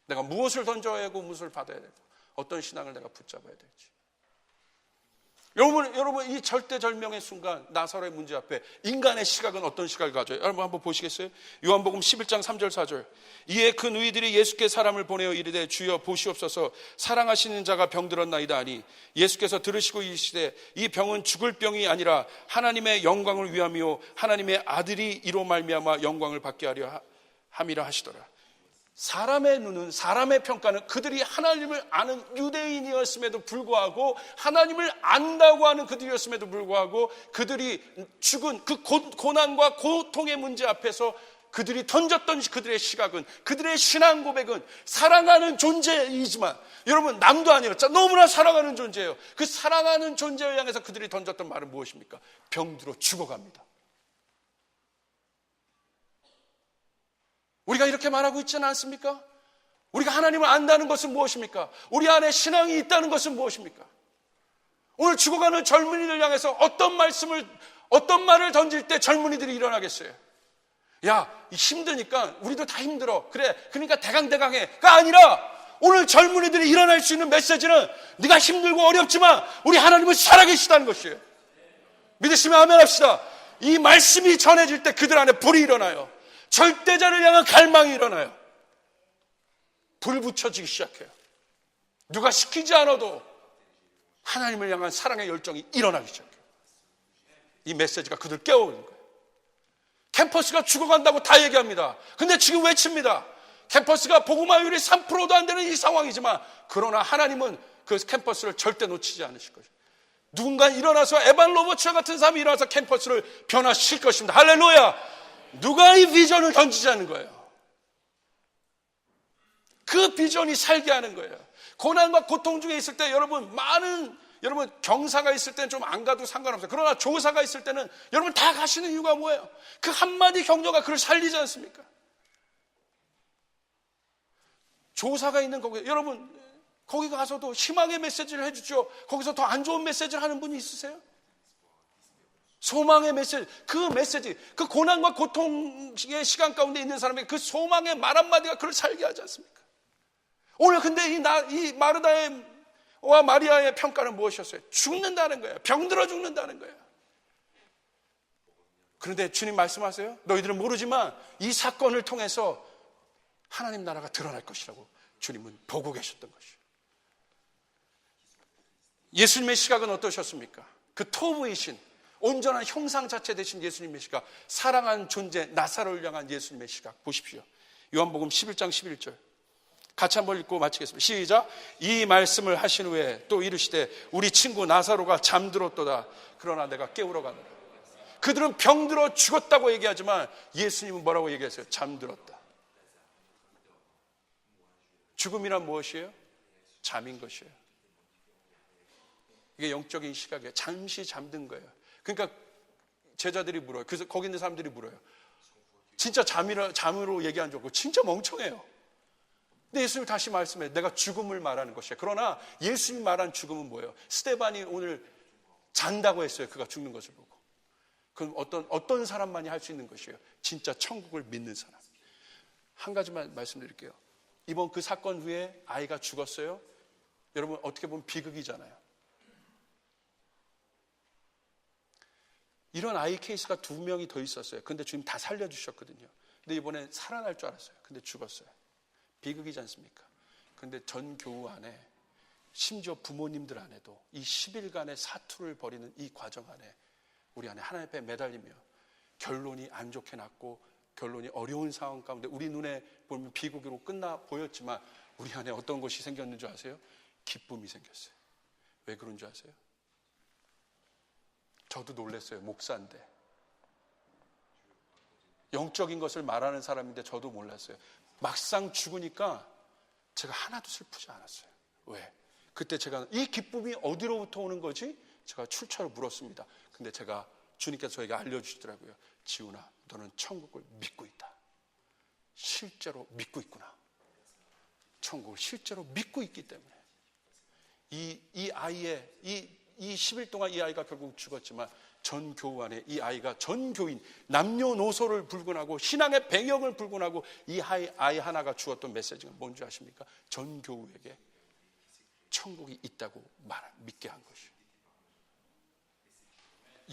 내가 무엇을 던져야 하고 무엇을 받아야 되고 어떤 신앙을 내가 붙잡아야 될지. 여러분, 이 절대절명의 순간, 나사로의 문제 앞에 인간의 시각은 어떤 시각을 가져요? 여러분 한번 보시겠어요? 요한복음 11장 3절 4절. 이에 그 누이들이 예수께 사람을 보내어 이르되 주여 보시옵소서, 사랑하시는 자가 병들었나이다 하니 예수께서 들으시고 이르시되 이 병은 죽을 병이 아니라 하나님의 영광을 위함이요 하나님의 아들이 이로 말미암아 영광을 받게 하려 함이라 하시더라. 사람의 눈은, 사람의 평가는 그들이 하나님을 아는 유대인이었음에도 불구하고, 하나님을 안다고 하는 그들이었음에도 불구하고, 그들이 죽은 그 고난과 고통의 문제 앞에서 그들이 던졌던 그들의 시각은, 그들의 신앙 고백은 사랑하는 존재이지만, 여러분, 남도 아니었죠. 너무나 사랑하는 존재예요. 그 사랑하는 존재를 향해서 그들이 던졌던 말은 무엇입니까? 병들어 죽어갑니다. 우리가 이렇게 말하고 있지는 않습니까? 우리가 하나님을 안다는 것은 무엇입니까? 우리 안에 신앙이 있다는 것은 무엇입니까? 오늘 죽어가는 젊은이들 향해서 어떤 말을 던질 때 젊은이들이 일어나겠어요? 야, 힘드니까 우리도 다 힘들어. 그래, 그러니까 대강대강해가 아니라, 오늘 젊은이들이 일어날 수 있는 메시지는 네가 힘들고 어렵지만 우리 하나님은 살아계시다는 것이에요. 믿으시면 아멘 합시다. 이 말씀이 전해질 때 그들 안에 불이 일어나요. 절대자를 향한 갈망이 일어나요. 불 붙여지기 시작해요. 누가 시키지 않아도 하나님을 향한 사랑의 열정이 일어나기 시작해요. 이 메시지가 그들 깨우는 거예요. 캠퍼스가 죽어간다고 다 얘기합니다. 근데 지금 외칩니다. 캠퍼스가 복음화율이 3%도 안 되는 이 상황이지만, 그러나 하나님은 그 캠퍼스를 절대 놓치지 않으실 것이에요. 누군가 일어나서, 에반 로버츠 같은 사람이 일어나서 캠퍼스를 변화시킬 것입니다. 할렐루야. 누가 이 비전을 던지자는 거예요? 그 비전이 살게 하는 거예요. 고난과 고통 중에 있을 때 여러분 경사가 있을 때는 좀 안 가도 상관없어요. 그러나 조사가 있을 때는 여러분 다 가시는 이유가 뭐예요? 그 한마디 격려가 그를 살리지 않습니까? 조사가 있는 거고요. 여러분 거기 가서도 희망의 메시지를 해주죠. 거기서 더 안 좋은 메시지를 하는 분이 있으세요? 소망의 메시지, 그 고난과 고통의 시간 가운데 있는 사람에게 그 소망의 말 한마디가 그를 살게 하지 않습니까? 오늘 근데 이 마르다와 마리아의 평가는 무엇이었어요? 죽는다는 거예요. 병들어 죽는다는 거예요. 그런데 주님 말씀하세요. 너희들은 모르지만 이 사건을 통해서 하나님 나라가 드러날 것이라고 주님은 보고 계셨던 것이에요. 예수님의 시각은 어떠셨습니까? 그 토부이신 온전한 형상 자체 되신 예수님의 시각, 사랑한 존재 나사로를 향한 예수님의 시각 보십시오. 요한복음 11장 11절 같이 한번 읽고 마치겠습니다. 시작. 이 말씀을 하신 후에 또 이르시되 우리 친구 나사로가 잠들었도다. 그러나 내가 깨우러 가노라. 그들은 병들어 죽었다고 얘기하지만 예수님은 뭐라고 얘기했어요? 잠들었다. 죽음이란 무엇이에요? 잠인 것이에요. 이게 영적인 시각이에요. 잠시 잠든 거예요. 그러니까 제자들이 물어요. 그래서 거기 있는 사람들이 물어요. 진짜 잠으로 얘기한 줄 알고 진짜 멍청해요. 근데 예수님이 다시 말씀해요. 내가 죽음을 말하는 것이에요. 그러나 예수님이 말한 죽음은 뭐예요? 스데반이 오늘 잔다고 했어요. 그가 죽는 것을 보고. 그럼 어떤 사람만이 할 수 있는 것이에요? 진짜 천국을 믿는 사람. 한 가지만 말씀드릴게요. 이번 그 사건 후에 아이가 죽었어요. 여러분 어떻게 보면 비극이잖아요. 이런 아이 케이스가 2명이 더 있었어요. 근데 주님 다 살려주셨거든요. 근데 이번엔 살아날 줄 알았어요. 근데 죽었어요. 비극이지 않습니까? 근데 전 교우 안에 심지어 부모님들 안에도 이 10일간의 사투를 벌이는 이 과정 안에 우리 안에 하나님 앞에 매달리며 결론이 안 좋게 났고 결론이 어려운 상황 가운데 우리 눈에 보면 비극으로 끝나 보였지만 우리 안에 어떤 것이 생겼는 줄 아세요? 기쁨이 생겼어요. 왜 그런 줄 아세요? 저도 놀랐어요. 목사인데 영적인 것을 말하는 사람인데 저도 몰랐어요. 막상 죽으니까 제가 하나도 슬프지 않았어요. 왜? 그때 제가 이 기쁨이 어디로부터 오는 거지? 제가 출처를 물었습니다. 근데 제가 주님께서 저에게 알려주시더라고요. 지훈아, 너는 천국을 믿고 있다. 실제로 믿고 있구나. 천국을 실제로 믿고 있기 때문에 이 아이의 이 10일 동안 이 아이가 결국 죽었지만 전 교우 안에 이 아이가 전 교인 남녀노소를 불문하고 신앙의 배경을 불문하고 이 아이 하나가 주었던 메시지가 뭔지 아십니까? 전 교우에게 천국이 있다고 믿게 한 것이에요.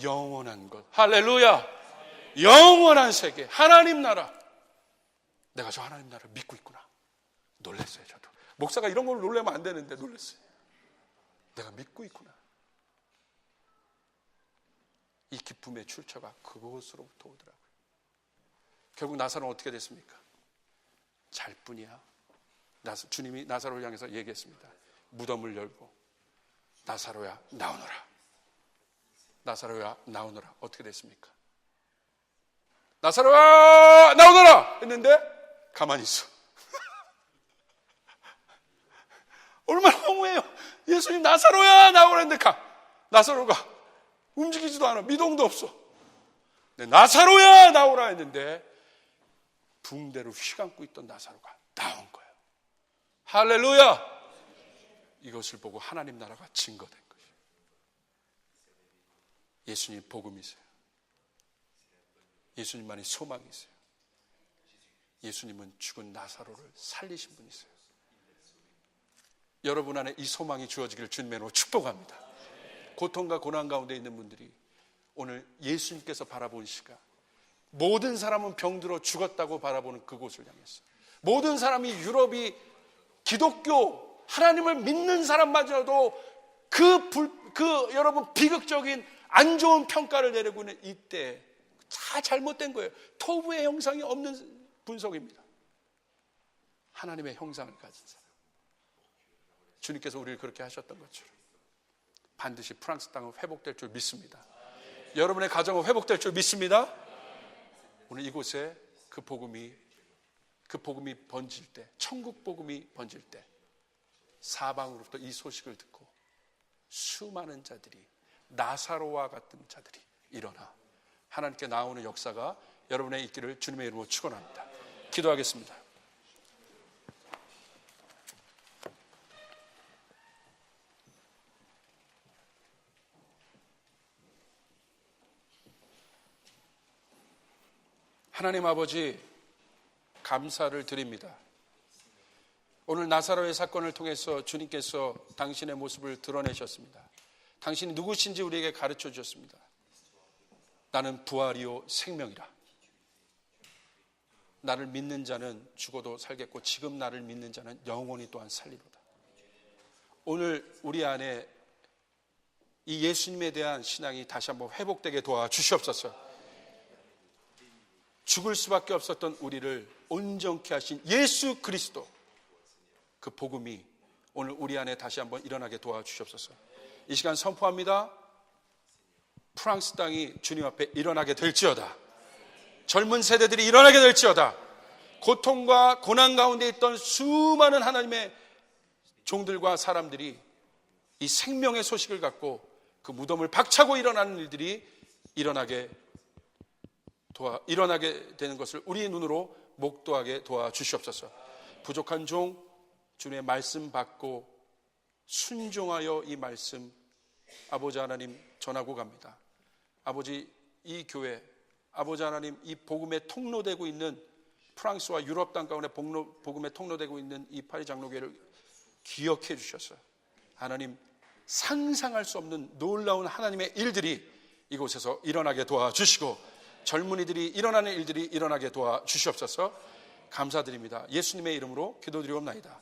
영원한 것. 할렐루야. 영원한 세계. 하나님 나라. 내가 저 하나님 나라를 믿고 있구나. 놀랐어요. 저도. 목사가 이런 걸 놀라면 안 되는데 놀랐어요. 내가 믿고 있구나. 이 기쁨의 출처가 그곳으로부터 오더라고요. 결국 나사로는 어떻게 됐습니까? 잘 뿐이야. 주님이 나사로를 향해서 얘기했습니다. 무덤을 열고 나사로야 나오너라. 나사로야 나오너라. 어떻게 됐습니까? 나사로야 나오너라 했는데 가만히 있어. 얼마나 허무해요. 예수님 나사로야 나오라 했는데 나사로가 움직이지도 않아. 미동도 없어. 나사로야 나오라 했는데 붕대로 휘감고 있던 나사로가 나온 거예요. 할렐루야. 이것을 보고 하나님 나라가 증거된 거예요. 예수님 복음이세요. 예수님만이 소망이세요. 예수님은 죽은 나사로를 살리신 분이세요. 여러분 안에 이 소망이 주어지기를 주님의 이름으로 축복합니다. 고통과 고난 가운데 있는 분들이 오늘 예수님께서 바라본 시각, 모든 사람은 병들어 죽었다고 바라보는 그곳을 향해서 모든 사람이 유럽이 기독교 하나님을 믿는 사람마저도 여러분 비극적인 안 좋은 평가를 내리고 있는 이때 다 잘못된 거예요. 토부의 형상이 없는 분석입니다. 하나님의 형상을 가진 사람. 주님께서 우리를 그렇게 하셨던 것처럼 반드시 프랑스 땅은 회복될 줄 믿습니다. 여러분의 가정은 회복될 줄 믿습니다. 오늘 이곳에 그 복음이 번질 때, 천국 복음이 번질 때 사방으로부터 이 소식을 듣고 수많은 자들이 나사로와 같은 자들이 일어나 하나님께 나오는 역사가 여러분의 있기를 주님의 이름으로 축원합니다. 기도하겠습니다. 하나님 아버지 감사를 드립니다. 오늘 나사로의 사건을 통해서 주님께서 당신의 모습을 드러내셨습니다. 당신이 누구신지 우리에게 가르쳐 주셨습니다. 나는 부활이요 생명이라. 나를 믿는 자는 죽어도 살겠고 지금 나를 믿는 자는 영원히 또한 살리로다. 오늘 우리 안에 이 예수님에 대한 신앙이 다시 한번 회복되게 도와주시옵소서. 죽을 수밖에 없었던 우리를 온전케 하신 예수 그리스도, 그 복음이 오늘 우리 안에 다시 한번 일어나게 도와주시옵소서. 이 시간 선포합니다. 프랑스 땅이 주님 앞에 일어나게 될지어다. 젊은 세대들이 일어나게 될지어다. 고통과 고난 가운데 있던 수많은 하나님의 종들과 사람들이 이 생명의 소식을 갖고 그 무덤을 박차고 일어나는 일들이 일어나게 되는 것을 우리의 눈으로 목도하게 도와주시옵소서. 부족한 종 주님의 말씀 받고 순종하여 이 말씀 아버지 하나님 전하고 갑니다. 아버지, 이 교회, 아버지 하나님, 이 복음에 통로되고 있는 프랑스와 유럽 땅 가운데 복음에 통로되고 있는 이 파리 장로교회를 기억해 주셔서 하나님, 상상할 수 없는 놀라운 하나님의 일들이 이곳에서 일어나게 도와주시고 젊은이들이 일어나는 일들이 일어나게 도와주시옵소서. 감사드립니다. 예수님의 이름으로 기도드리옵나이다.